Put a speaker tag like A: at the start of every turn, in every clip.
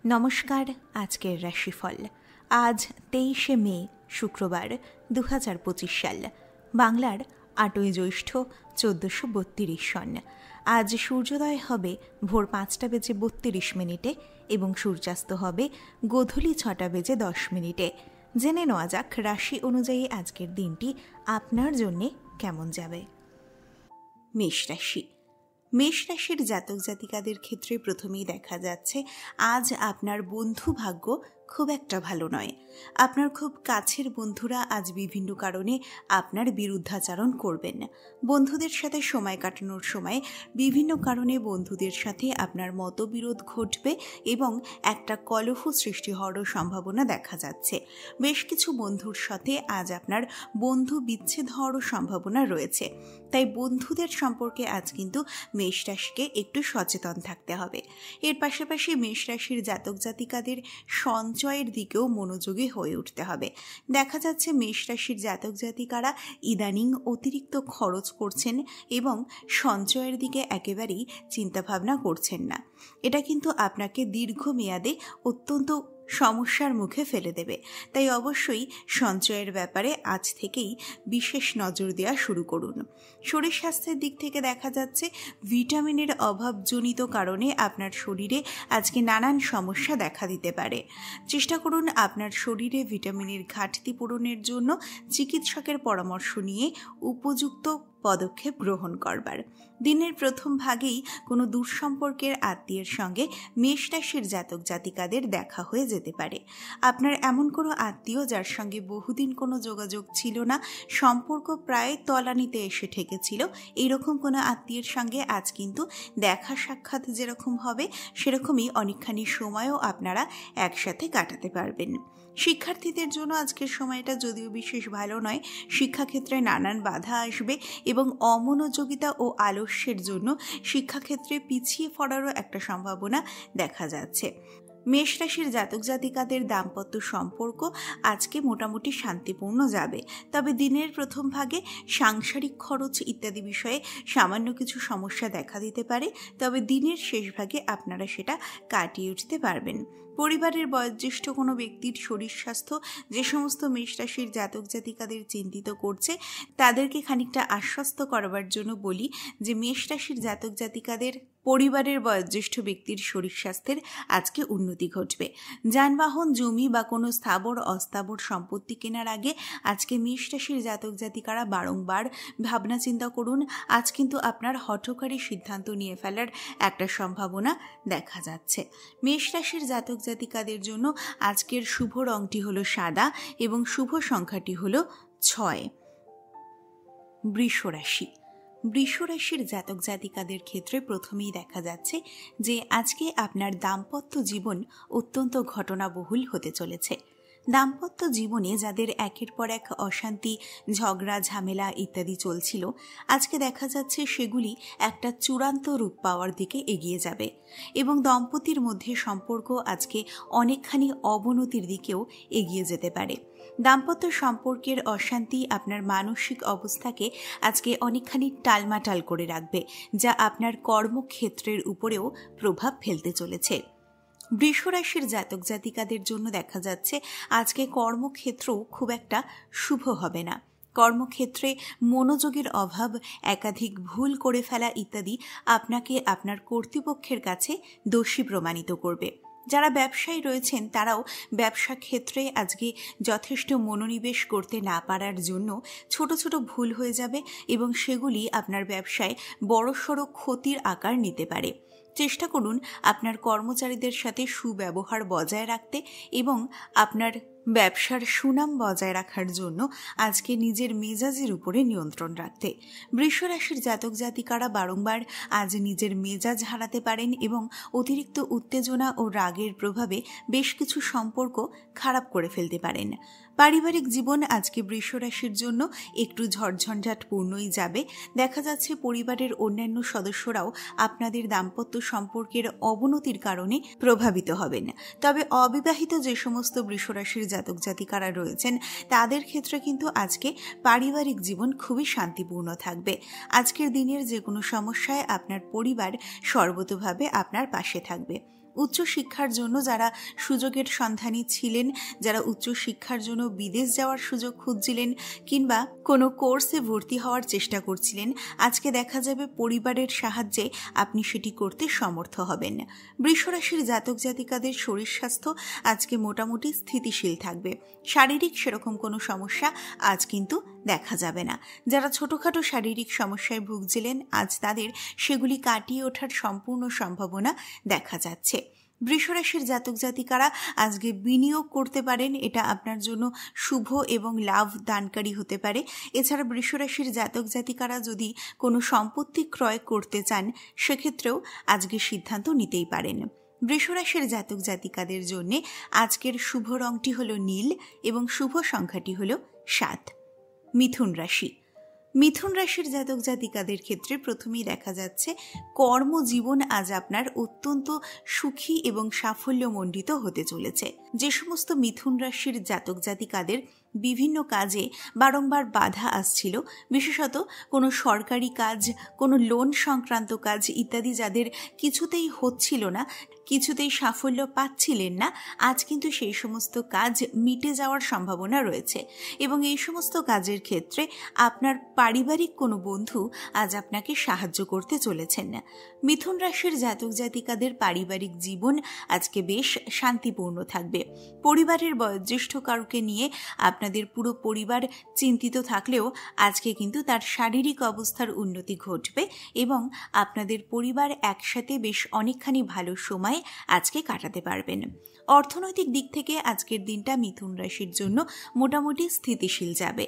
A: নমস্কার। আজকের রাশিফল আজ 23শে মে শুক্রবার 2025 সাল, বাংলার 8ই জ্যৈষ্ঠ 1432 সন। আজ সূর্যোদয় হবে ভোর 5:32 এবং সূর্যাস্ত হবে গোধূলি 6:10 জেনে নেওয়া যাক রাশি অনুযায়ী আজকের দিনটি আপনার জন্যে কেমন যাবে। মেষ রাশি। মেষ রাশির জাতক জাতিকাদের ক্ষেত্রে প্রথমেই দেখা যাচ্ছে আজ আপনার বন্ধু ভাগ্য খুব একটা ভালো নয়। আপনার খুব কাছের বন্ধুরা আজ বিভিন্ন কারণে আপনার বিরুদ্ধাচরণ করবেন। বন্ধুদের সাথে সময় কাটানোর সময় বিভিন্ন কারণে বন্ধুদের সাথে আপনার মতবিরোধ ঘটবে এবং একটা কলহ সৃষ্টি হওয়ারও সম্ভাবনা দেখা যাচ্ছে। বেশ কিছু বন্ধুর সাথে আজ আপনার বন্ধু বিচ্ছেদ হওয়ারও সম্ভাবনা রয়েছে। তাই বন্ধুদের সম্পর্কে আজ কিন্তু মেষ রাশিকে একটু সচেতন থাকতে হবে। এর পাশাপাশি মেষ রাশির জাতক জাতিকাদের সঞ্চয়ের দিকেও মনোযোগী হয়ে উঠতে হবে। দেখা যাচ্ছে মেষ রাশির জাতক জাতিকারা ইদানিং অতিরিক্ত খরচ করছেন এবং সঞ্চয়ের দিকে একেবারেই চিন্তাভাবনা করছেন না। এটা কিন্তু আপনাকে দীর্ঘমেয়াদে অত্যন্ত সমস্যার মুখে ফেলে দেবে। তাই অবশ্যই সঞ্চয়ের ব্যাপারে আজ থেকেই বিশেষ নজর দেওয়া শুরু করুন। শরীর স্বাস্থ্যের দিক থেকে দেখা যাচ্ছে ভিটামিনের অভাবজনিত কারণে আপনার শরীরে আজকে নানান সমস্যা দেখা দিতে পারে। চেষ্টা করুন আপনার শরীরে ভিটামিনের ঘাটতি পূরণের জন্য চিকিৎসকের পরামর্শ নিয়ে উপযুক্ত পদক্ষেপ গ্রহণ করবার। দিনের প্রথম ভাগেই কোনো দূরসম্পর্কের আত্মীয়ের সঙ্গে মেষ রাশির জাতক জাতিকাদের দেখা হয়ে যেতে পারে। আপনার এমন কোনো আত্মীয় যার সঙ্গে বহুদিন কোনো যোগাযোগ ছিল না, সম্পর্ক প্রায় তলানিতে এসে ঠেকেছিল, এইরকম কোনো আত্মীয়ের সঙ্গে আজ কিন্তু দেখা সাক্ষাৎ যেরকম হবে সেরকমই অনেকখানি সময়ও আপনারা একসাথে কাটাতে পারবেন। শিক্ষার্থীদের জন্য আজকের সময়টা যদিও বিশেষ ভালো নয়। শিক্ষাক্ষেত্রে নানান বাধা আসবে এবং অমনোযোগিতা ও আলস্যের জন্য শিক্ষাক্ষেত্রে পিছিয়ে পড়ারও একটা সম্ভাবনা দেখা যাচ্ছে। মেষ রাশির জাতক জাতিকাদের দাম্পত্য সম্পর্ক আজকে মোটামুটি শান্তিপূর্ণ যাবে। তবে দিনের প্রথম ভাগে সাংসারিক খরচ ইত্যাদি বিষয়ে সামান্য কিছু সমস্যা দেখা দিতে পারে। তবে দিনের শেষ ভাগে আপনারা সেটা কাটিয়ে উঠতে পারবেন। পরিবারের বয়োজ্যেষ্ঠ কোনো ব্যক্তির শরীর স্বাস্থ্য যে সমস্ত মেষ রাশির জাতক জাতিকাদের চিন্তিত করছে তাদেরকে খানিকটা আশ্বস্ত করবার জন্য বলি যে মেষ রাশির জাতক জাতিকাদের পরিবারের বয়োজ্যেষ্ঠ ব্যক্তির শরীর স্বাস্থ্যের আজকে উন্নতি ঘটবে। যানবাহন, জমি বা কোনো স্থাবর অস্থাবর সম্পত্তি কেনার আগে আজকে মেষ রাশির জাতক জাতিকারা বারংবার ভাবনা চিন্তা করুন। আজ কিন্তু আপনার হঠকারী সিদ্ধান্ত নিয়ে ফেলার একটা সম্ভাবনা দেখা যাচ্ছে। মেষ রাশির জাতক জাতিকাদের জন্য আজকের শুভ রংটি হলো সাদা এবং শুভ সংখ্যাটি হলো 6। বৃষ রাশি। বৃষ রাশির জাতক জাতিকাদের ক্ষেত্রে প্রথমেই দেখা যাচ্ছে যে আজকে আপনার দাম্পত্য জীবন অত্যন্ত ঘটনাবহুল হতে চলেছে। দাম্পত্য জীবনে যাদের একের পর এক অশান্তি, ঝগড়া, ঝামেলা ইত্যাদি চলছিল, আজকে দেখা যাচ্ছে সেগুলি একটা চূড়ান্ত রূপ পাওয়ার দিকে এগিয়ে যাবে এবং দম্পতির মধ্যে সম্পর্ক আজকে অনেকখানি অবনতির দিকেও এগিয়ে যেতে পারে। দাম্পত্য সম্পর্কের অশান্তি আপনার মানসিক অবস্থাকে আজকে অনেকখানি টালমাটাল করে রাখবে, যা আপনার কর্মক্ষেত্রের উপরেও প্রভাব ফেলতে চলেছে। বৃষ রাশির জাতক জাতিকাদের জন্য দেখা যাচ্ছে আজকে কর্মক্ষেত্রও খুব একটা শুভ হবে না। কর্মক্ষেত্রে মনোযোগের অভাব, একাধিক ভুল করে ফেলা ইত্যাদি আপনাকে আপনার কর্তৃপক্ষের কাছে দোষী প্রমাণিত করবে। যারা ব্যবসায়ী রয়েছেন তারাও ব্যবসা ক্ষেত্রে আজকে যথেষ্ট মনোনিবেশ করতে না পারার জন্য ছোট ছোট ভুল হয়ে যাবে এবং সেগুলি আপনার ব্যবসায় বড়সড় ক্ষতির আকার নিতে পারে। চেষ্টা করুন আপনার কর্মচারীদের সাথে সুব্যবহার বজায় রাখতে এবং আপনার ব্যবসার সুনাম বজায় রাখার জন্য আজকে নিজের মেজাজের উপরে নিয়ন্ত্রণ রাখতে। বৃষ রাশির জাতক জাতিকারা বারংবার আজ নিজের মেজাজ হারাতে পারেন এবং অতিরিক্ত উত্তেজনা ও রাগের প্রভাবে বেশ কিছু সম্পর্ক খারাপ করে ফেলতে পারেন। পারিবারিক জীবন আজকে বৃষ রাশির জন্য একটু ঝড়ঝঞ্ঝাটপূর্ণই যাবে। দেখা যাচ্ছে পরিবারের অন্যান্য সদস্যরাও আপনাদের দাম্পত্য সম্পর্কের অবনতির কারণে প্রভাবিত হবেন। তবে অবিবাহিত যে সমস্ত বৃষ রাশির জাতক জাতিকারা রয়েছেন তাদের ক্ষেত্রে কিন্তু আজকে পারিবারিক জীবন খুবই শান্তিপূর্ণ থাকবে। আজকের দিনের যে কোনো সমস্যায় আপনার পরিবার সর্বতোভাবে আপনার পাশে থাকবে। উচ্চশিক্ষার জন্য যারা সুযোগের সন্ধানী ছিলেন, যারা উচ্চশিক্ষার জন্য বিদেশ যাওয়ার সুযোগ খুঁজছিলেন কিংবা কোনো কোর্সে ভর্তি হওয়ার চেষ্টা করছিলেন, আজকে দেখা যাবে পরিবারের সাহায্যে আপনি সেটি করতে সমর্থ হবেন। বৃষ রাশির জাতক জাতিকাদের শরীর স্বাস্থ্য আজকে মোটামুটি স্থিতিশীল থাকবে। শারীরিক সেরকম কোনো সমস্যা আজ কিন্তু দেখা যাবে না। যারা ছোটখাটো শারীরিক সমস্যায় ভুগছিলেন, আজ তাদের সেগুলি কাটিয়ে ওঠার সম্পূর্ণ সম্ভাবনা দেখা যাচ্ছে। বৃষরাশির জাতক জাতিকারা আজকে বিনিয়োগ করতে পারেন, এটা আপনার জন্য শুভ এবং লাভ দানকারী হতে পারে। এছাড়া বৃষরাশির জাতক জাতিকারা যদি কোনো সম্পত্তি ক্রয় করতে চান, সেক্ষেত্রেও আজকে সিদ্ধান্ত নিতেই পারেন। বৃষরাশির জাতক জাতিকাদের জন্য আজকের শুভ রংটি হলো নীল এবং শুভ সংখ্যাটি হলো 7। মিথুন রাশি। মিথুন রাশির জাতক জাতিকাদের ক্ষেত্রে প্রথমেই দেখা যাচ্ছে কর্মজীবন আজ আপনার অত্যন্ত সুখী এবং সাফল্যমণ্ডিত হতে চলেছে। যে সমস্ত মিথুন রাশির জাতক জাতিকাদের বিভিন্ন কাজে বারংবার বাধা আসছিল, বিশেষত কোনো সরকারি কাজ, কোনো লোন সংক্রান্ত কাজ ইত্যাদি যাদের কিছুতেই হচ্ছিল না, কিছুতেই সাফল্য পাচ্ছিলেন না, আজ কিন্তু সেই সমস্ত কাজ মিটে যাওয়ার সম্ভাবনা রয়েছে। এবং এই সমস্ত কাজের ক্ষেত্রে আপনার পারিবারিক কোনো বন্ধু আজ আপনাকে সাহায্য করতে চলেছেন না। মিথুন রাশির জাতক জাতিকাদের পারিবারিক জীবন আজকে বেশ শান্তিপূর্ণ থাকবে। পরিবারের বয়োজ্যেষ্ঠ কাউকে নিয়ে আপনাদের পুরো পরিবার চিন্তিত থাকলেও আজকে কিন্তু তার শারীরিক অবস্থার উন্নতি ঘটবে এবং আপনাদের পরিবার একসাথে বেশ অনেকখানি ভালো সময় আজকে কাটাতে পারবেন। অর্থনৈতিক দিক থেকে আজকের দিনটা মিথুন রাশির জন্য মোটামুটি স্থিতিশীল যাবে।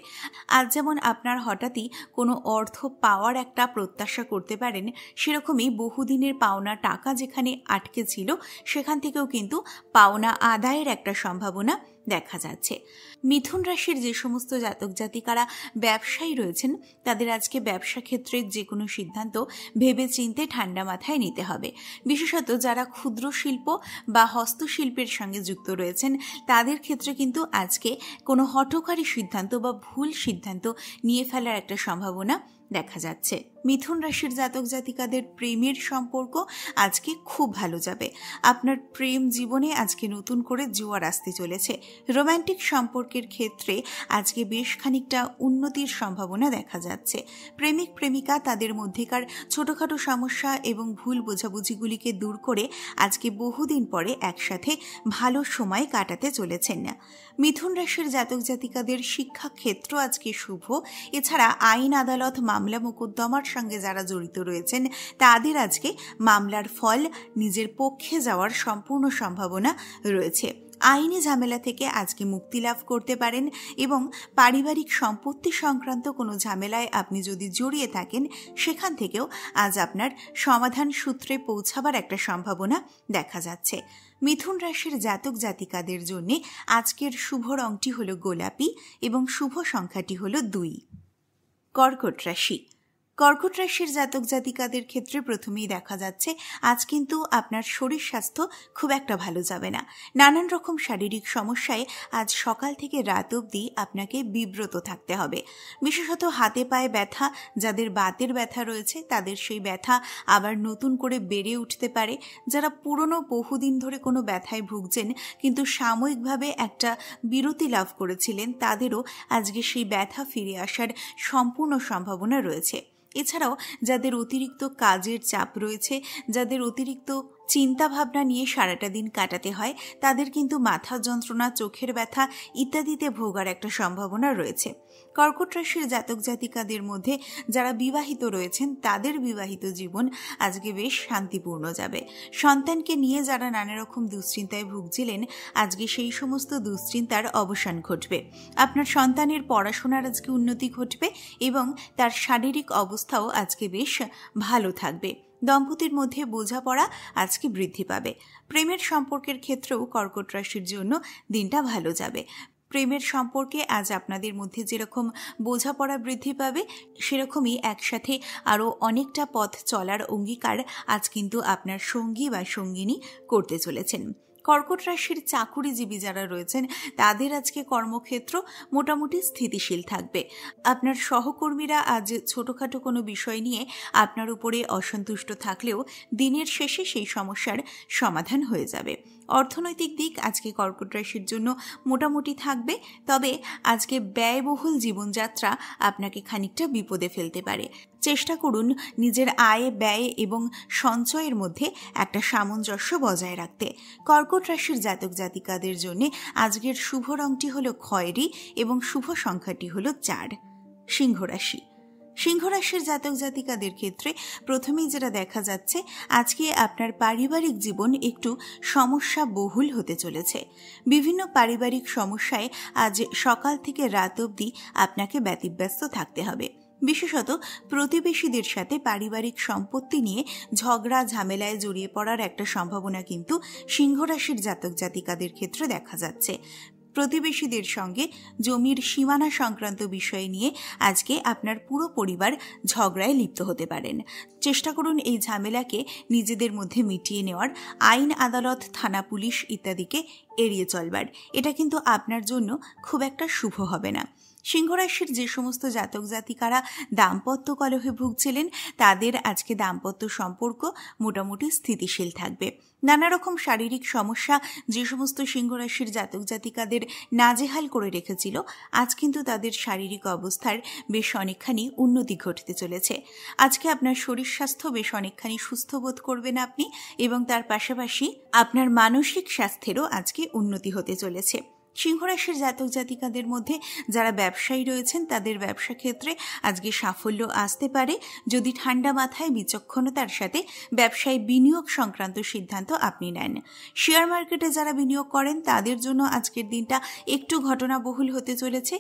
A: আজ যেমন আপনার হঠাৎই কোনো অর্থ পাওয়ার একটা প্রত্যাশা করতে পারেন, সেরকমই বহুদিনের পাওনা টাকা যেখানে আটকে ছিল সেখান থেকেও কিন্তু পাওনা আদায়ের একটা সম্ভাবনা দেখা যাচ্ছে। মিথুন রাশির যে সমস্ত জাতক জাতিকারা ব্যবসায়ী রয়েছেন, তাদের আজকে ব্যবসা ক্ষেত্রের যে কোনো সিদ্ধান্ত ভেবে চিন্তে ঠান্ডা মাথায় নিতে হবে। বিশেষত যারা ক্ষুদ্র শিল্প বা হস্তশিল্পের সঙ্গে যুক্ত রয়েছেন, তাদের ক্ষেত্রে কিন্তু আজকে কোনো হঠকারী সিদ্ধান্ত বা ভুল সিদ্ধান্ত নিয়ে ফেলার একটা সম্ভাবনা দেখা যাচ্ছে। মিথুন রাশির জাতক জাতিকাদের প্রেমের সম্পর্ক আজকে খুব ভালো যাবে। আপনার প্রেম জীবনে আজকে নতুন করে জোয়ার আসতে চলেছে। রোম্যান্টিক সম্পর্কের ক্ষেত্রে আজকে বেশ খানিকটা উন্নতির সম্ভাবনা দেখা যাচ্ছে। প্রেমিক প্রেমিকা তাদের মধ্যেকার ছোটখাটো সমস্যা এবং ভুল বোঝাবুঝিগুলিকে দূর করে আজকে বহুদিন পরে একসাথে ভালো সময় কাটাতে চলেছেন না। মিথুন রাশির জাতক জাতিকাদের শিক্ষা ক্ষেত্র আজকে শুভ। এছাড়া আইন আদালত মামলা মোকদ্দমার সঙ্গে যারা জড়িত রয়েছেন, তাদের আজকে মামলার ফল নিজের পক্ষে যাওয়ার সম্পূর্ণ সম্ভাবনা রয়েছে। আইনি ঝামেলা থেকে আজকে মুক্তি লাভ করতে পারেন এবং পারিবারিক সম্পত্তি সংক্রান্ত কোনো ঝামেলায় আপনি যদি জড়িয়ে থাকেন, সেখান থেকেও আজ আপনার সমাধান সূত্রে পৌঁছাবার একটা সম্ভাবনা দেখা যাচ্ছে। মিথুন রাশির জাতক জাতিকাদের জন্য আজকের শুভ রংটি হলো গোলাপি এবং শুভ সংখ্যাটি হলো 2। কর্কট রাশি। কর্কট রাশির জাতক জাতিকাদের ক্ষেত্রে প্রথমেই দেখা যাচ্ছে আজ কিন্তু আপনার শরীর স্বাস্থ্য খুব একটা ভালো যাবে না। নানান রকম শারীরিক সমস্যায় আজ সকাল থেকে রাত অবধি আপনাকে বিব্রত থাকতে হবে। বিশেষত হাতে পায়ে ব্যথা, যাদের বাতের ব্যথা রয়েছে তাদের সেই ব্যথা আবার নতুন করে বেড়ে উঠতে পারে। যারা পুরনো বহুদিন ধরে কোনো ব্যথায় ভুগছেন কিন্তু সাময়িকভাবে একটা বিরতি লাভ করেছিলেন, তাদেরও আজকে সেই ব্যথা ফিরে আসার সম্পূর্ণ সম্ভাবনা রয়েছে। এছাড়াও যাদের অতিরিক্ত কাজের চাপ রয়েছে, যাদের অতিরিক্ত চিন্তা ভাবনা নিয়ে সারাটা দিন কাটাতে হয়, তাদের কিন্তু মাথা যন্ত্রণা, চোখের ব্যথা ইত্যাদিতে ভোগার একটা সম্ভাবনা রয়েছে। কর্কট রাশির জাতক জাতিকাদের মধ্যে যারা বিবাহিত রয়েছেন, তাদের বিবাহিত জীবন আজকে বেশ শান্তিপূর্ণ যাবে। সন্তানকে নিয়ে যারা নানা রকম দুশ্চিন্তায় ভুগছিলেন, আজকে সেই সমস্ত দুশ্চিন্তার অবসান ঘটবে। আপনার সন্তানের পড়াশোনার আজকে উন্নতি ঘটবে এবং তার শারীরিক অবস্থাও আজকে বেশ ভালো থাকবে। দম্পতির মধ্যে বোঝাপড়া আজকে বৃদ্ধি পাবে। প্রেমের সম্পর্কের ক্ষেত্রেও কর্কট রাশির জন্য দিনটা ভালো যাবে। প্রেমের সম্পর্কে আজ আপনাদের মধ্যে যেরকম বোঝাপড়া বৃদ্ধি পাবে, সেরকমই একসাথে আরও অনেকটা পথ চলার অঙ্গীকার আজ কিন্তু আপনার সঙ্গী বা সঙ্গিনী করতে চলেছেন। কর্কট রাশির চাকুরিজীবী যারা রয়েছেন তাদের আজকে কর্মক্ষেত্র মোটামুটি স্থিতিশীল থাকবে। আপনার সহকর্মীরা আজ ছোটোখাটো কোনো বিষয় নিয়ে আপনার উপরে অসন্তুষ্ট থাকলেও দিনের শেষে সেই সমস্যার সমাধান হয়ে যাবে। অর্থনৈতিক দিক আজকে কর্কট রাশির জন্য মোটামুটি থাকবে, তবে আজকে ব্যয়বহুল জীবনযাত্রা আপনাকে খানিকটা বিপদে ফেলতে পারে। চেষ্টা করুন নিজের আয় ব্যয় এবং সঞ্চয়ের মধ্যে একটা সামঞ্জস্য বজায় রাখতে। কর্কট রাশির জাতক জাতিকাদের জন্য আজকের শুভ রংটি হলো খয়েরি এবং শুভ সংখ্যাটি হলো 4। সিংহ রাশি। সিংহ রাশির জাতক জাতিকাদের ক্ষেত্রে প্রথমেই যেটা দেখা যাচ্ছে, আজকে আপনার পারিবারিক জীবন একটু সমস্যা বহুল হতে চলেছে। বিভিন্ন পারিবারিক সমস্যায় আজ সকাল থেকে রাত অবধি আপনাকে ব্যতিব্যস্ত থাকতে হবে। বিশেষত প্রতিবেশীদের সাথে পারিবারিক সম্পত্তি নিয়ে ঝগড়া ঝামেলায় জড়িয়ে পড়ার একটা সম্ভাবনা কিন্তু সিংহ রাশির জাতক জাতিকাদের ক্ষেত্রে দেখা যাচ্ছে। প্রতিবেশীদের সঙ্গে জমির সীমানা সংক্রান্ত বিষয় নিয়ে আজকে আপনার পুরো পরিবার ঝগড়ায় লিপ্ত হতে পারেন। চেষ্টা করুন এই ঝামেলাকে নিজেদের মধ্যে মিটিয়ে নেওয়ার, আইন আদালত থানা পুলিশ ইত্যাদিকে এড়িয়ে চলবার। এটা কিন্তু আপনার জন্য খুব একটা শুভ হবে না। সিংহ রাশির যে সমস্ত জাতক জাতিকারা দাম্পত্য কলহে ভুগছিলেন তাদের আজকে দাম্পত্য সম্পর্ক মোটামুটি স্থিতিশীল থাকবে। নানা রকম শারীরিক সমস্যা যে সমস্ত সিংহ রাশির জাতক জাতিকাদের নাজেহাল করে রেখেছিল, আজ কিন্তু তাদের শারীরিক অবস্থার বেশ অনেকখানি উন্নতি ঘটতে চলেছে। আজকে আপনার শরীর স্বাস্থ্য বেশ অনেকখানি সুস্থ বোধ করবেন আপনি, এবং তার পাশাপাশি আপনার মানসিক স্বাস্থ্যেরও আজকে উন্নতি হতে চলেছে। সিংহ রাশির জাতক জাতিকাদের মধ্যে যারা ব্যবসায়ী রয়েছেন তাদের ব্যবসা ক্ষেত্রে আজকে সাফল্য আসতে পারে, যদি ঠান্ডা মাথায় বিচক্ষণতার সাথে ব্যবসায় বিনিয়োগ সংক্রান্ত সিদ্ধান্ত আপনি নেন। শেয়ার মার্কেটে যারা বিনিয়োগ করেন তাদের জন্য আজকের দিনটা একটু ঘটনাবহুল হতে চলেছে।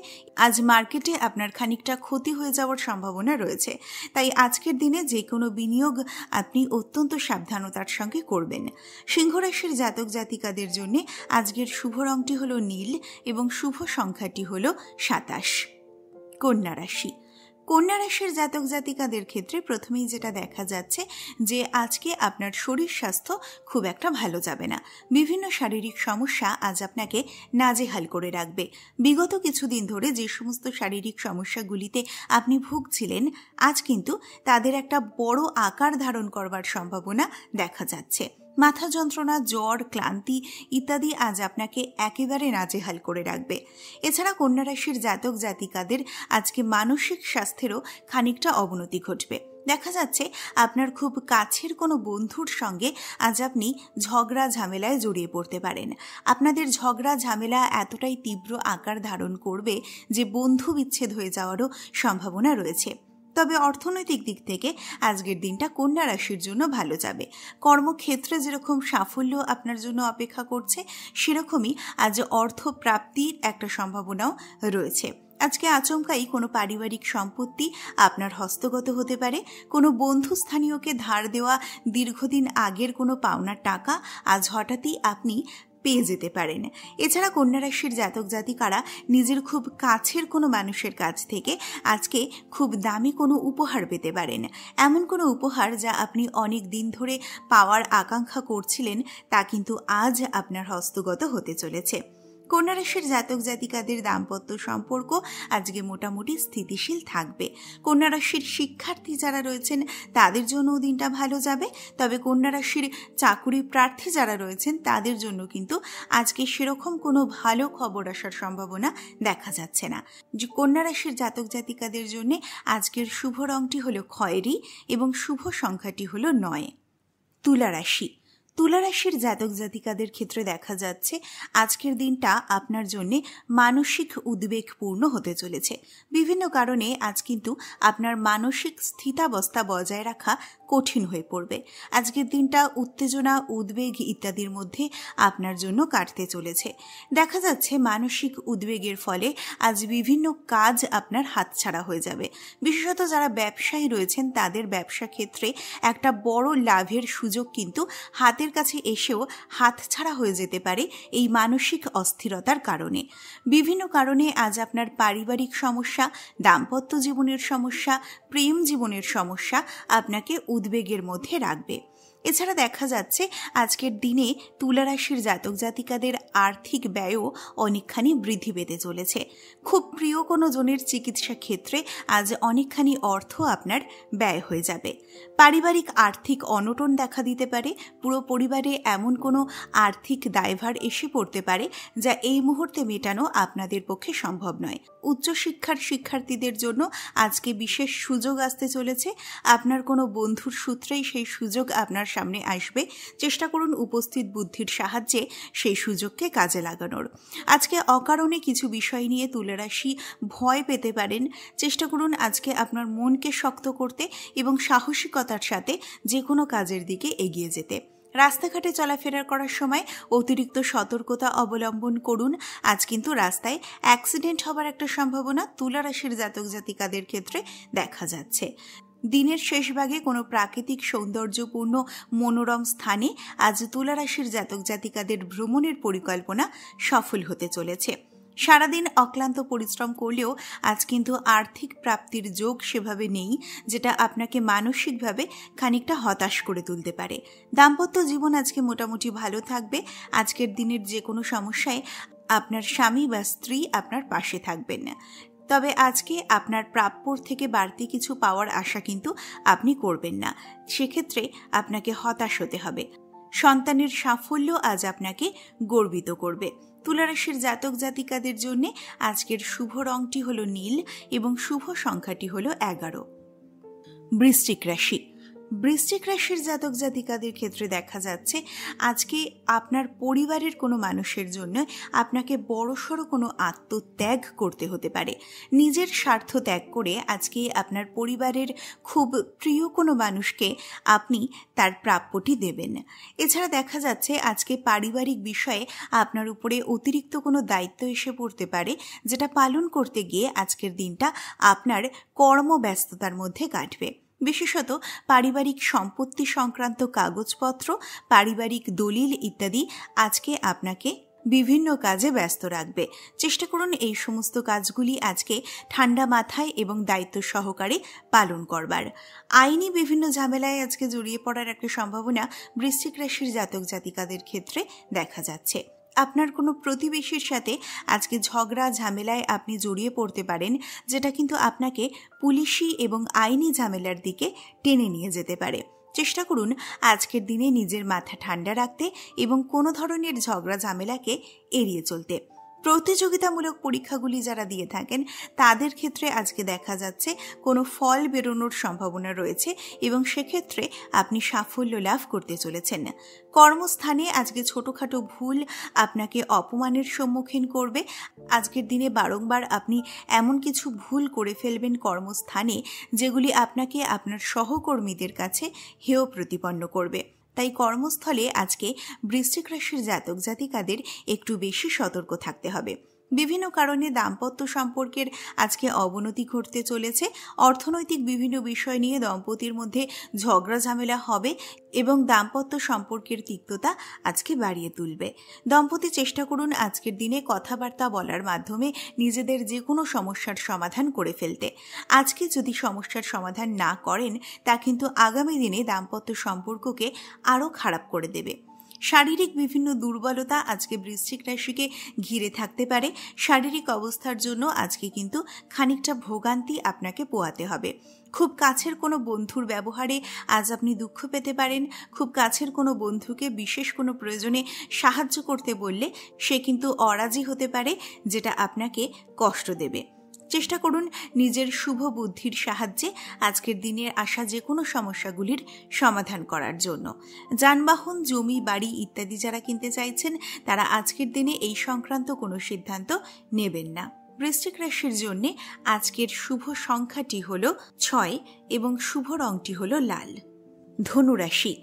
A: আজ মার্কেটে আপনার খানিকটা ক্ষতি হয়ে যাওয়ার সম্ভাবনা রয়েছে, তাই আজকের দিনে যে কোনো বিনিয়োগ আপনি অত্যন্ত সাবধানতার সঙ্গে করবেন। সিংহ রাশির জাতক জাতিকাদের জন্য আজকের শুভ রংটি হলো নীল এবং শুভ সংখ্যাটি হল 27। কন্যা রাশি। কন্যা রাশির জাতক জাতিকাদের ক্ষেত্রে প্রথমেই যেটা দেখা যাচ্ছে যে আজকে আপনার শরীর স্বাস্থ্য খুব একটা ভালো যাবে না। বিভিন্ন শারীরিক সমস্যা আজ আপনাকে নাজেহাল করে রাখবে। বিগত কিছুদিন ধরে যে সমস্ত শারীরিক সমস্যাগুলিতে আপনি ভুগছিলেন, আজ কিন্তু তাদের একটা বড় আকার ধারণ করবার সম্ভাবনা দেখা যাচ্ছে। মাথা যন্ত্রণা, জ্বর, ক্লান্তি ইত্যাদি আজ আপনাকে একেবারে নাজেহাল করে রাখবে। এছাড়া কন্যা রাশির জাতক জাতিকাদের আজকে মানসিক স্বাস্থ্যেরও খানিকটা অবনতি ঘটবে। দেখা যাচ্ছে আপনার খুব কাছের কোনো বন্ধুর সঙ্গে আজ আপনি ঝগড়া ঝামেলায় জড়িয়ে পড়তে পারেন। আপনাদের ঝগড়া ঝামেলা এতটাই তীব্র আকার ধারণ করবে যে বন্ধু বিচ্ছেদ হয়ে যাওয়ারও সম্ভাবনা রয়েছে। তবে অর্থনৈতিক দিক থেকে আজকের দিনটা কন্যা রাশির জন্য ভালো যাবে। কর্মক্ষেত্রে যেরকম সাফল্য আপনার জন্য অপেক্ষা করছে, সেরকমই আজ অর্থ প্রাপ্তির একটা সম্ভাবনাও রয়েছে। আজকে আচমকাই কোনো পারিবারিক সম্পত্তি আপনার হস্তগত হতে পারে। কোনো বন্ধু স্থানীয়কে ধার দেওয়া দীর্ঘদিন আগের কোনো পাওনার টাকা আজ হঠাৎই আপনি পেয়ে যেতে পারেন। এছাড়া কন্যা রাশির জাতক জাতিকারা নিজের খুব কাছের কোনো মানুষের কাছ থেকে আজকে খুব দামি কোনো উপহার পেতে পারেন। এমন কোনো উপহার যা আপনি অনেক দিন ধরে পাওয়ার আকাঙ্ক্ষা করছিলেন, তা কিন্তু আজ আপনার হস্তগত হতে চলেছে। কন্যা রাশির জাতক জাতিকাদের দাম্পত্য সম্পর্ক আজকে মোটামুটি স্থিতিশীল থাকবে। কন্যা রাশির শিক্ষার্থী যারা রয়েছেন তাদের জন্যও দিনটা ভালো যাবে, তবে কন্যা রাশির চাকুরি প্রার্থী যারা রয়েছেন তাদের জন্য কিন্তু আজকে সেরকম কোনো ভালো খবর আসার সম্ভাবনা দেখা যাচ্ছে না। যে কন্যা রাশির জাতক জাতিকাদের জন্য আজকের শুভ রংটি হলো খয়েরি এবং শুভ সংখ্যাটি হলো 9। তুলা রাশি। তুলা রাশির জাতক জাতিকাদের ক্ষেত্রে দেখা যাচ্ছে আজকের দিনটা আপনার জন্য মানসিক উদ্বেগপূর্ণ হতে চলেছে। বিভিন্ন কারণে আজ কিন্তু আপনার মানসিক স্থিতাবস্থা বজায় রাখা কঠিন হয়ে পড়বে। আজকের দিনটা উত্তেজনা, উদ্বেগ ইত্যাদির মধ্যে আপনার জন্য কাটতে চলেছে। দেখা যাচ্ছে মানসিক উদ্বেগের ফলে আজ বিভিন্ন কাজ আপনার হাতছাড়া হয়ে যাবে। বিশেষত যারা ব্যবসায়ী রয়েছেন তাদের ব্যবসা ক্ষেত্রে একটা বড় লাভের সুযোগ কিন্তু হাতের কাছে এসেও হাতছাড়া হয়ে যেতে পারে এই মানসিক অস্থিরতার কারণে। বিভিন্ন কারণে আজ আপনার পারিবারিক সমস্যা, দাম্পত্য জীবনের সমস্যা, প্রেম জীবনের সমস্যা আপনাকে উদ্বেগের মধ্যে রাখবে। এছাড়া দেখা যাচ্ছে আজকের দিনে তুলা রাশির জাতক জাতিকাদের আর্থিক ব্যয়ও অনেকখানি বৃদ্ধি পেতে চলেছে। খুব প্রিয় কোনো জনের চিকিৎসা ক্ষেত্রে আজ অনেকখানি অর্থ আপনার ব্যয় হয়ে যাবে। পারিবারিক আর্থিক অনটন দেখা দিতে পারে। পুরো পরিবারে এমন কোনো আর্থিক দায়ভার এসে পড়তে পারে যা এই মুহূর্তে মেটানো আপনাদের পক্ষে সম্ভব নয়। উচ্চশিক্ষার শিক্ষার্থীদের জন্য আজকে বিশেষ সুযোগ আসতে চলেছে। আপনার কোনো বন্ধুর সূত্রেই সেই সুযোগ আপনার সামনে আসবে। চেষ্টা করুন উপস্থিত বুদ্ধির সাহায্যে সেই সুযোগকে কাজে লাগানোর। আজকে অকারণে কিছু বিষয় নিয়ে তুলা রাশি ভয় পেতে পারেন। চেষ্টা করুন আজকে আপনার মনকে শক্ত করতে এবং সাহসিকতার সাথে যে কোনো কাজের দিকে এগিয়ে যেতে। রাস্তাঘাটে চলাফেরা করার সময় অতিরিক্ত সতর্কতা অবলম্বন করুন। আজ কিন্তু রাস্তায় অ্যাক্সিডেন্ট হবার একটা সম্ভাবনা তুলা রাশির জাতক জাতিকাদের ক্ষেত্রে দেখা যাচ্ছে। দিনের শেষ ভাগে কোনো প্রাকৃতিক সৌন্দর্যপূর্ণ মনোরম স্থানে আজ তুলা রাশির জাতক জাতিকাদের ভ্রমণের পরিকল্পনা সফল হতে চলেছে। সারাদিন অক্লান্ত পরিশ্রম করলেও আজ কিন্তু আর্থিক প্রাপ্তির যোগ সেভাবে নেই, যেটা আপনাকে মানসিকভাবে খানিকটা হতাশ করে তুলতে পারে। দাম্পত্য জীবন আজকে মোটামুটি ভালো থাকবে। আজকের দিনের যে কোনো সমস্যায় আপনার স্বামী বা স্ত্রী আপনার পাশে থাকবেন না। তবে আজকে আপনার প্রাপ্যর থেকে বাড়তি কিছু পাওয়ার আশা কিন্তু আপনি করবেন না। সেক্ষেত্রে আপনাকে হতাশ হতে হবে। সন্তানের সাফল্য আজ আপনাকে গর্বিত করবে। তুলা রাশির জাতক জাতিকাদের জন্য আজকের শুভ রংটি হলো নীল এবং শুভ সংখ্যাটি হলো 11। বৃশ্চিক রাশি। বৃশ্চিক রাশির জাতক জাতিকাদের ক্ষেত্রে দেখা যাচ্ছে আজকে আপনার পরিবারের কোনো মানুষের জন্য আপনাকে বড়সড় কোনো আত্মত্যাগ করতে হতে পারে। নিজের স্বার্থ ত্যাগ করে আজকে আপনার পরিবারের খুব প্রিয় কোনো মানুষকে আপনি তার প্রাপ্যটি দেবেন। এছাড়া দেখা যাচ্ছে আজকে পারিবারিক বিষয়ে আপনার উপরে অতিরিক্ত কোনো দায়িত্ব এসে পড়তে পারে, যেটা পালন করতে গিয়ে আজকের দিনটা আপনার কর্মব্যস্ততার মধ্যে কাটবে। বিশেষত পারিবারিক সম্পত্তি সংক্রান্ত কাগজপত্র, পারিবারিক দলিল ইত্যাদি আজকে আপনাকে বিভিন্ন কাজে ব্যস্ত রাখবে। চেষ্টা করুন এই সমস্ত কাজগুলি আজকে ঠান্ডা মাথায় এবং দায়িত্ব সহকারে পালন করবার। আইনি বিভিন্ন ঝামেলায় আজকে জড়িয়ে পড়ার একটা সম্ভাবনা বৃশ্চিক রাশির জাতক জাতিকাদের ক্ষেত্রে দেখা যাচ্ছে। আপনার কোনো প্রতিবেশীর সাথে আজকে ঝগড়া ঝামেলায় আপনি জড়িয়ে পড়তে পারেন, যেটা কিন্তু আপনাকে পুলিশি এবং আইনি ঝামেলার দিকে টেনে নিয়ে যেতে পারে। চেষ্টা করুন আজকের দিনে নিজের মাথা ঠান্ডা রাখতে এবং কোনো ধরনের ঝগড়া ঝামেলাকে এড়িয়ে চলতে। প্রতিযোগিতামূলক পরীক্ষাগুলি যারা দিয়ে থাকেন তাদের ক্ষেত্রে আজকে দেখা যাচ্ছে কোনো ফল বেরোনোর সম্ভাবনা রয়েছে এবং সেক্ষেত্রে আপনি সাফল্য লাভ করতে চলেছেন। কর্মস্থানে আজকে ছোটোখাটো ভুল আপনাকে অপমানের সম্মুখীন করবে। আজকের দিনে বারংবার আপনি এমন কিছু ভুল করে ফেলবেন কর্মস্থানে, যেগুলি আপনাকে আপনার সহকর্মীদের কাছে হেয় প্রতিপন্ন করবে। তাই কর্মস্থলে আজকে বৃশ্চিক রাশির জাতক জাতিকাদের একটু বেশি সতর্ক থাকতে হবে। বিভিন্ন কারণে দাম্পত্য সম্পর্কের আজকে অবনতি ঘটতে চলেছে। অর্থনৈতিক বিভিন্ন বিষয় নিয়ে দম্পতির মধ্যে ঝগড়া ঝামেলা হবে এবং দাম্পত্য সম্পর্কের তিক্ততা আজকে বাড়িয়ে তুলবে। দম্পতি চেষ্টা করুন আজকের দিনে কথাবার্তা বলার মাধ্যমে নিজেদের যে কোনো সমস্যার সমাধান করে ফেলতে। আজকে যদি সমস্যার সমাধান না করেন তা কিন্তু আগামী দিনে দাম্পত্য সম্পর্ককে আরও খারাপ করে দেবে। শারীরিক বিভিন্ন দুর্বলতা আজকে বৃশ্চিক রাশিকে ঘিরে থাকতে পারে। শারীরিক অবস্থার জন্য আজকে কিন্তু খানিকটা ভোগান্তি আপনাকে পোহাতে হবে। খুব কাছের কোনো বন্ধুর ব্যবহারে আজ আপনি দুঃখ পেতে পারেন। খুব কাছের কোনো বন্ধুকে বিশেষ কোনো প্রয়োজনে সাহায্য করতে বললে সে কিন্তু অরাজি হতে পারে, যেটা আপনাকে কষ্ট দেবে। চেষ্টা করুন নিজের শুভ বুদ্ধির সাহায্যে আজকের দিনের আসা যে কোনো সমস্যাগুলির সমাধান করার জন্য। যানবাহন, জমি, বাড়ি ইত্যাদি যারা কিনতে চাইছেন তারা আজকের দিনে এই সংক্রান্ত কোনো সিদ্ধান্ত নেবেন না। বৃশ্চিক রাশির জন্য আজকের শুভ সংখ্যাটি হল 6 এবং শুভ রংটি হল লাল। ধনুরাশি।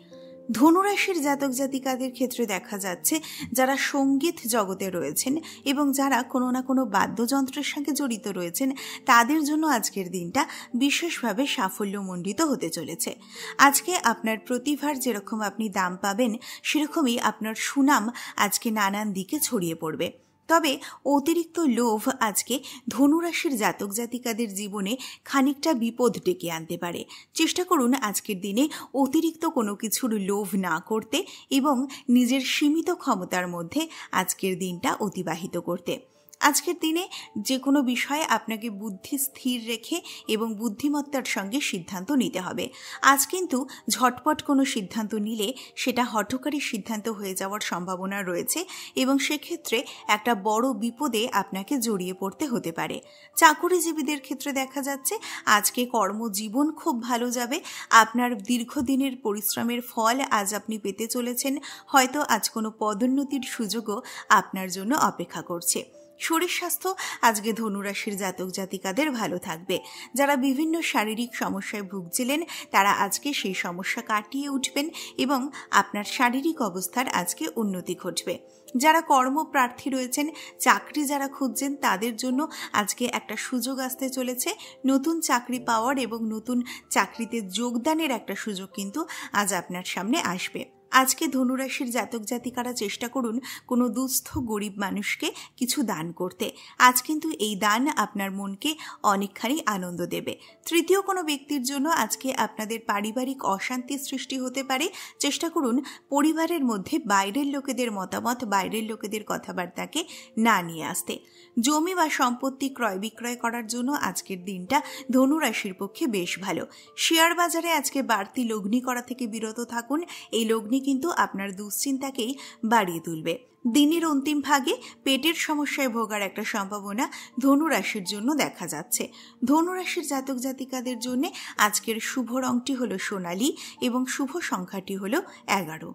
A: ধনুরাশির জাতক জাতিকাদের ক্ষেত্রে দেখা যাচ্ছে যারা সঙ্গীত জগতে রয়েছেন এবং যারা কোনো না কোনো বাদ্যযন্ত্রের সঙ্গে জড়িত রয়েছেন তাদের জন্য আজকের দিনটা বিশেষভাবে সাফল্যমণ্ডিত হতে চলেছে। আজকে আপনার প্রতিভার যেরকম আপনি দাম পাবেন সেরকমই আপনার সুনাম আজকে নানান দিকে ছড়িয়ে পড়বে। তবে অতিরিক্ত লোভ আজকে ধনুরাশির জাতক জাতিকাদের জীবনে খানিকটা বিপদ ডেকে আনতে পারে। চেষ্টা করুন আজকের দিনে অতিরিক্ত কোনো কিছুর লোভ না করতে এবং নিজের সীমিত ক্ষমতার মধ্যে আজকের দিনটা অতিবাহিত করতে। আজকের দিনে যে কোনো বিষয়ে আপনাকে বুদ্ধি স্থির রেখে এবং বুদ্ধিমত্তার সঙ্গে সিদ্ধান্ত নিতে হবে। আজ কিন্তু ঝটপট কোনো সিদ্ধান্ত নিলে সেটা হঠকারী সিদ্ধান্ত হয়ে যাওয়ার সম্ভাবনা রয়েছে এবং সেক্ষেত্রে একটা বড় বিপদে আপনাকে জড়িয়ে পড়তে হতে পারে। চাকুরিজীবীদের ক্ষেত্রে দেখা যাচ্ছে আজকে কর্মজীবন খুব ভালো যাবে। আপনার দীর্ঘদিনের পরিশ্রমের ফল আজ আপনি পেতে চলেছেন। হয়তো আজ কোনো পদোন্নতির সুযোগও আপনার জন্য অপেক্ষা করছে। শরীর স্বাস্থ্য আজকে ধনুরাশির জাতক জাতিকাদের ভালো থাকবে। যারা বিভিন্ন শারীরিক সমস্যায় ভুগছিলেন তারা আজকে সেই সমস্যা কাটিয়ে উঠবেন এবং আপনার শারীরিক অবস্থার আজকে উন্নতি ঘটবে। যারা কর্মপ্রার্থী রয়েছেন, চাকরি যারা খুঁজছেন, তাদের জন্য আজকে একটা সুযোগ আসতে চলেছে। নতুন চাকরি পাওয়ার এবং নতুন চাকরিতে যোগদানের একটা সুযোগ কিন্তু আজ আপনার সামনে আসবে। আজকে ধনুরাশির জাতক জাতিকারা চেষ্টা করুন কোনো দুস্থ গরিব মানুষকে কিছু দান করতে। আজ কিন্তু এই দান আপনার মনকে অনেকখানি আনন্দ দেবে। তৃতীয় কোনো ব্যক্তির জন্য আজকে আপনাদের পারিবারিক অশান্তি সৃষ্টি হতে পারে। চেষ্টা করুন পরিবারের মধ্যে বাইরের লোকেদের মতামত, বাইরের লোকেদের কথাবার্তাকে না নিয়ে আসতে। জমি বা সম্পত্তি ক্রয় বিক্রয় করার জন্য আজকের দিনটা ধনুরাশির পক্ষে বেশ ভালো। শেয়ার বাজারে আজকে বাড়তি লগ্নি করা থেকে বিরত থাকুন। এই লগ্নি কিন্তু আপনার দুশ্চিন্তাকেই বাড়িয়ে তুলবে। দিনের অন্তিম ভাগে পেটের সমস্যায় ভোগার একটা সম্ভাবনা ধনুরাশির জন্য দেখা যাচ্ছে। ধনুরাশির জাতক জাতিকাদের জন্য আজকের শুভ রংটি হলো সোনালী এবং শুভ সংখ্যাটি হলো 11।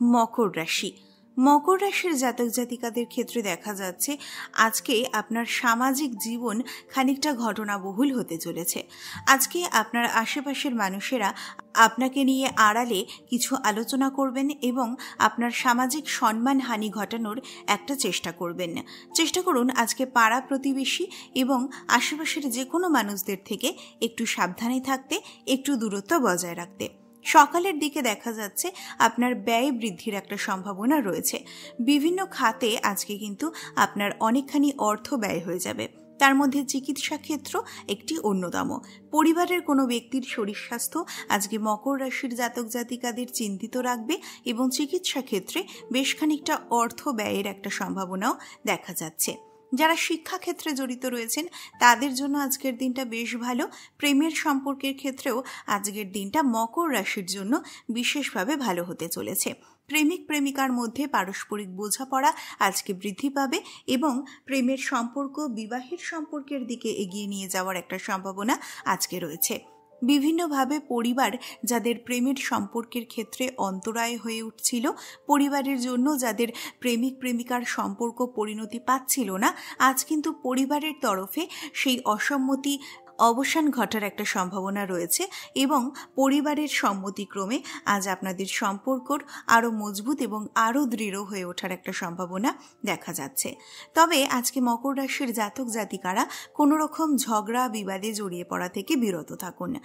A: মকর রাশি। মকর রাশির জাতক জাতিকাদের ক্ষেত্রে দেখা যাচ্ছে আজকে আপনার সামাজিক জীবন খানিকটা ঘটনাবহুল হতে চলেছে। আজকে আপনার আশেপাশের মানুষেরা আপনাকে নিয়ে আড়ালে কিছু আলোচনা করবেন এবং আপনার সামাজিক সম্মানহানি ঘটানোর একটা চেষ্টা করবেন। চেষ্টা করুন আজকে পাড়া প্রতিবেশী এবং আশেপাশের যে কোনো মানুষদের থেকে একটু সাবধানে থাকতে, একটু দূরত্ব বজায় রাখতে। সকালের দিকে দেখা যাচ্ছে আপনার ব্যয় বৃদ্ধির একটা সম্ভাবনা রয়েছে। বিভিন্ন খাতে আজকে কিন্তু আপনার অনেকখানি অর্থ ব্যয় হয়ে যাবে। তার মধ্যে চিকিৎসা ক্ষেত্র একটি অন্যতম। পরিবারের কোনো ব্যক্তির শরীর স্বাস্থ্য আজকে মকর রাশির জাতক জাতিকাদের চিন্তিত রাখবে এবং চিকিৎসা ক্ষেত্রে বেশ খানিকটা অর্থ ব্যয়ের একটা সম্ভাবনাও দেখা যাচ্ছে। যারা শিক্ষাক্ষেত্রে জড়িত রয়েছেন তাদের জন্য আজকের দিনটা বেশ ভালো। প্রেমের সম্পর্কের ক্ষেত্রেও আজকের দিনটা মকর রাশির জন্য বিশেষভাবে ভালো হতে চলেছে। প্রেমিক প্রেমিকার মধ্যে পারস্পরিক বোঝাপড়া আজকে বৃদ্ধি পাবে এবং প্রেমের সম্পর্ক বিবাহের সম্পর্কের দিকে এগিয়ে নিয়ে যাওয়ার একটা সম্ভাবনা আজকে রয়েছে। বিভিন্নভাবে পরিবার যাদের প্রেমের সম্পর্কের ক্ষেত্রে অন্তরায় হয়ে উঠছিল, পরিবারের জন্য যাদের প্রেমিক প্রেমিকার সম্পর্ক পরিণতি পাচ্ছিল না, আজ কিন্তু পরিবারের তরফে সেই অসম্মতি অবসান ঘটার একটা সম্ভাবনা রয়েছে এবং পরিবারের সম্মতিক্রমে আজ আপনাদের সম্পর্ক আরও মজবুত এবং আরও দৃঢ় হয়ে ওঠার একটা সম্ভাবনা দেখা যাচ্ছে। তবে আজকে মকর রাশির জাতক জাতিকারা কোনো রকম ঝগড়া বিবাদে জড়িয়ে পড়া থেকে বিরত থাকুন।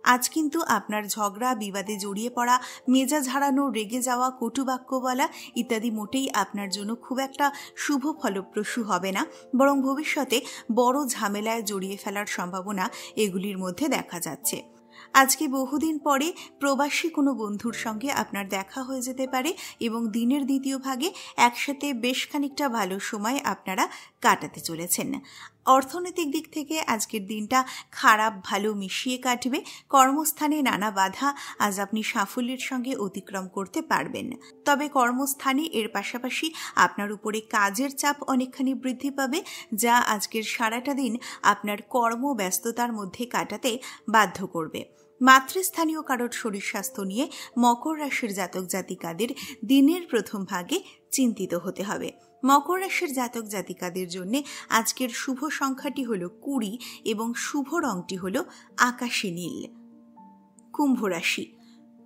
A: আজ কিন্তু আপনার ঝগড়া বিবাদে জড়িয়ে পড়া, মেজাজ হারানো, রেগে যাওয়া, কটুবাক্য বলা ইত্যাদি মোটেই আপনার জন্য খুব একটা শুভ ফলপ্রসূ হবে না, বরং ভবিষ্যতে বড় ঝামেলায় জড়িয়ে ফেলার সম্ভাবনা এগুলির মধ্যে দেখা যাচ্ছে। আজকে বহুদিন পরে প্রবাসী কোনো বন্ধুর সঙ্গে আপনার দেখা হয়ে যেতে পারে এবং দিনের দ্বিতীয় ভাগে একসাথে বেশ খানিকটা ভালো সময় আপনারা কাটাতে চলেছেন। অর্থনৈতিক দিক থেকে আজকের দিনটা খারাপ ভালো মিশিয়ে কাটবে। কর্মস্থানে নানা বাধা আজ আপনি সাফল্যের সঙ্গে অতিক্রম করতে পারবেন। তবে কর্মস্থানে এর পাশাপাশি আপনার উপরে কাজের চাপ অনেকখানি বৃদ্ধি পাবে, যা আজকের সারাটা দিন আপনার কর্মব্যস্ততার মধ্যে কাটাতে বাধ্য করবে। মাতৃস্থানীয় কারোর শরীর স্বাস্থ্য নিয়ে মকর রাশির জাতক জাতিকাদের দিনের প্রথম ভাগে চিন্তিত হতে হবে। মকর রাশির জাতক জাতিকাদের জন্য আজকের শুভ সংখ্যাটি হলো 20 এবং শুভ রংটি হলো আকাশী নীল। কুম্ভ রাশি।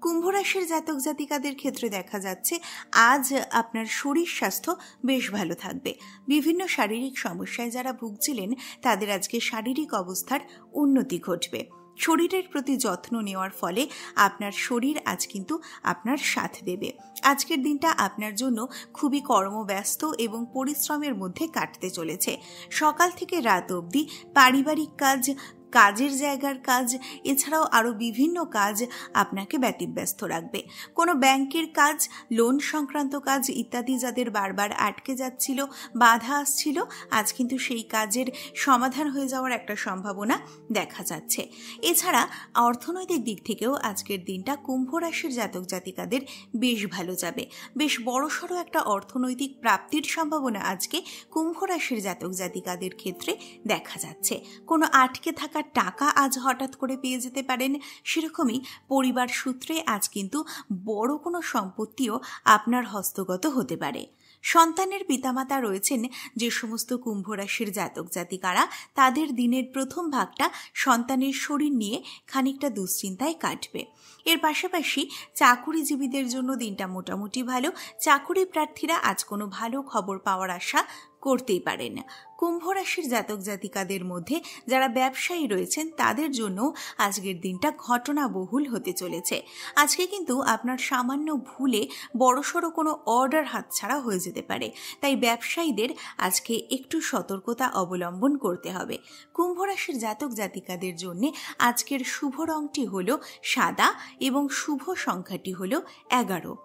A: কুম্ভ রাশির জাতক জাতিকাদের ক্ষেত্রে দেখা যাচ্ছে আজ আপনার শরীর স্বাস্থ্য বেশ ভালো থাকবে। বিভিন্ন শারীরিক সমস্যায় যারা ভুগছিলেন তাদের আজকে শারীরিক অবস্থার উন্নতি ঘটবে। শরীরের প্রতি যত্ন নেওয়ার ফলে আপনার শরীর আজ কিন্তু আপনার সাথ দেবে। আজকের দিনটা আপনার জন্য খুবই কর্মব্যস্ত এবং পরিশ্রমের মধ্যে কাটতে চলেছে। সকাল থেকে রাত অবধি পারিবারিক কাজ, কাজের জায়গার কাজ, এছাড়াও আরও বিভিন্ন কাজ আপনাকে ব্যতিব্যস্ত রাখবে। কোনো ব্যাংকের কাজ, লোন সংক্রান্ত কাজ ইত্যাদি যাদের বারবার আটকে যাচ্ছিল, বাধা আসছিল, আজ কিন্তু সেই কাজের সমাধান হয়ে যাওয়ার একটা সম্ভাবনা দেখা যাচ্ছে। এছাড়া অর্থনৈতিক দিক থেকেও আজকের দিনটা কুম্ভ রাশির জাতক জাতিকাদের বেশ ভালো যাবে। বেশ বড়সড় একটা অর্থনৈতিক প্রাপ্তির সম্ভাবনা আজকে কুম্ভ রাশির জাতক জাতিকাদের ক্ষেত্রে দেখা যাচ্ছে। কোনো আটকে থাকা টাকা আজ হঠাৎ করে পেয়ে যেতে পারেন। সেরকমই পরিবার সূত্রে আজ কিন্তু বড় কোনো সম্পত্তিও আপনার হস্তগত হতে পারে। সন্তানের পিতামাতা রয়েছেন যে সমস্ত কুম্ভ রাশির জাতক জাতিকারা, তাদের দিনের প্রথম ভাগটা সন্তানের শরীর নিয়ে খানিকটা দুশ্চিন্তায় কাটবে। এর পাশাপাশি চাকুরিজীবীদের জন্য দিনটা মোটামুটি ভালো। চাকুরি প্রার্থীরা আজ কোনো ভালো খবর পাওয়ার আশা করতেই পারেন। কুম্ভ রাশির জাতক জাতিকাদের মধ্যে যারা ব্যবসায়ী রয়েছেন তাদের জন্য আজকের দিনটা ঘটনাবহুল হতে চলেছে। আজকে কিন্তু আপনার সামান্য ভুলে বড়সড় কোনো অর্ডার হাতছাড়া হয়ে যেতে পারে, তাই ব্যবসায়ীদের আজকে একটু সতর্কতা অবলম্বন করতে হবে। কুম্ভ রাশির জাতক জাতিকাদের জন্য আজকের শুভ রংটি হলো সাদা এবং শুভ সংখ্যাটি হলো 11।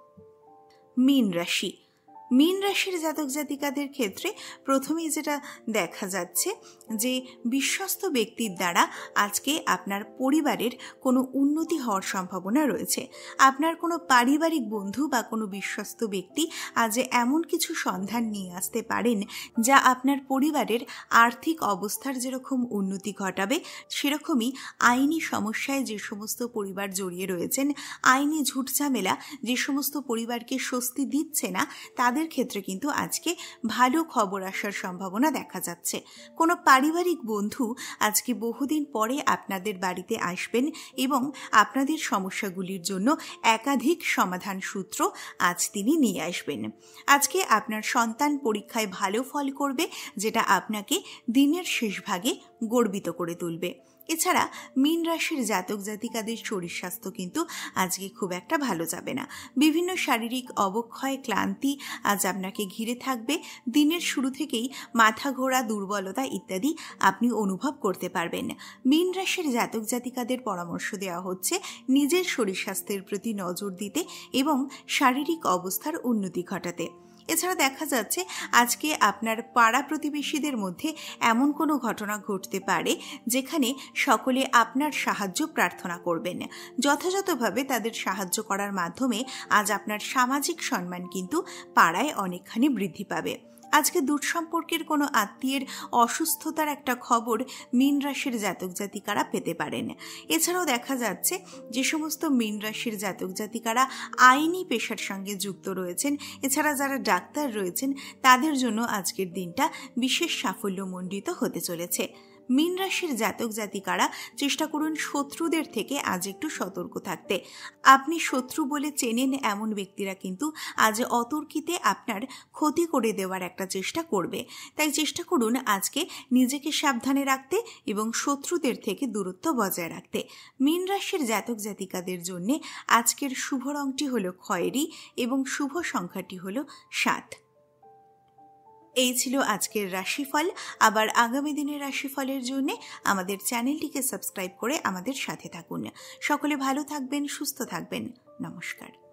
A: মীন রাশি। মীন রাশির জাতক জাতিকাদের ক্ষেত্রে প্রথমেই যেটা দেখা যাচ্ছে যে বিশ্বস্ত ব্যক্তির দ্বারা আজকে আপনার পরিবারের কোনো উন্নতি হওয়ার সম্ভাবনা রয়েছে। আপনার কোনো পারিবারিক বন্ধু বা কোনো বিশ্বস্ত ব্যক্তি আজ এমন কিছু সন্ধান নিয়ে আসতে পারেন যা আপনার পরিবারের আর্থিক অবস্থার যেরকম উন্নতি ঘটাবে, সেরকমই আইনি সমস্যায় যে সমস্ত পরিবার জড়িয়ে রয়েছেন, আইনি ঝুটঝামেলা যে সমস্ত পরিবারকে স্বস্তি দিচ্ছে না, তাদের ক্ষেত্রে কিন্তু আজকে ভালো খবর আসার সম্ভাবনা দেখা যাচ্ছে। কোনো পারিবারিক বন্ধু আজকে বহুদিন পরে আপনাদের বাড়িতে আসবেন এবং আপনাদের সমস্যাগুলির জন্য একাধিক সমাধান সূত্র আজ তিনি নিয়ে আসবেন। আজকে আপনার সন্তান পরীক্ষায় ভালো ফল করবে, যেটা আপনাকে দিনের শেষ ভাগে গর্বিত করে তুলবে। এছাড়া মীন রাশির জাতক জাতিকাদের শরীর স্বাস্থ্য কিন্তু আজকে খুব একটা ভালো যাবে না। বিভিন্ন শারীরিক অবক্ষয়, ক্লান্তি আজ আপনাকে ঘিরে থাকবে। দিনের শুরু থেকেই মাথা ঘোরা, দুর্বলতা ইত্যাদি আপনি অনুভব করতে পারবেন। মীন রাশির জাতক জাতিকাদের পরামর্শ দেওয়া হচ্ছে নিজের শরীর স্বাস্থ্যের প্রতি নজর দিতে এবং শারীরিক অবস্থার উন্নতি ঘটাতে। এছাড়া দেখা যাচ্ছে আজকে আপনার পাড়া প্রতিবেশীদের মধ্যে এমন কোনো ঘটনা ঘটতে পারে যেখানে সকলে আপনার সাহায্য প্রার্থনা করবেন। যথাযথভাবে তাদের সাহায্য করার মাধ্যমে আজ আপনার সামাজিক সম্মান কিন্তু পাড়ায় অনেকখানি বৃদ্ধি পাবে। আজকে দূর সম্পর্কের কোনো আত্মীয়ের অসুস্থতার একটা খবর মীন রাশির জাতক জাতিকারা পেতে পারেন। এছাড়াও দেখা যাচ্ছে যে সমস্ত মীন রাশির জাতক জাতিকারা আইনি পেশার সঙ্গে যুক্ত রয়েছেন, এছাড়া যারা ডাক্তার রয়েছেন, তাদের জন্য আজকের দিনটা বিশেষ সাফল্যমণ্ডিত হতে চলেছে। মীন রাশির জাতক জাতিকারা চেষ্টা করুন শত্রুদের থেকে আজ একটু সতর্ক থাকতে। আপনি শত্রু বলে চেনেন এমন ব্যক্তিরা কিন্তু আজ অতর্কিতে আপনার ক্ষতি করে দেওয়ার একটা চেষ্টা করবে, তাই চেষ্টা করুন আজকে নিজেকে সাবধানে রাখতে এবং শত্রুদের থেকে দূরত্ব বজায় রাখতে। মীন রাশির জাতক জাতিকাদের জন্য আজকের শুভ রংটি হলো খয়েরি এবং শুভ সংখ্যাটি হলো 7। এই ছিল আজকের রাশিফল। আবার আগামী দিনের রাশিফলের জন্য আমাদের চ্যানেলটিকে সাবস্ক্রাইব করে আমাদের সাথে থাকুন। সকলে ভালো থাকবেন, সুস্থ থাকবেন। নমস্কার।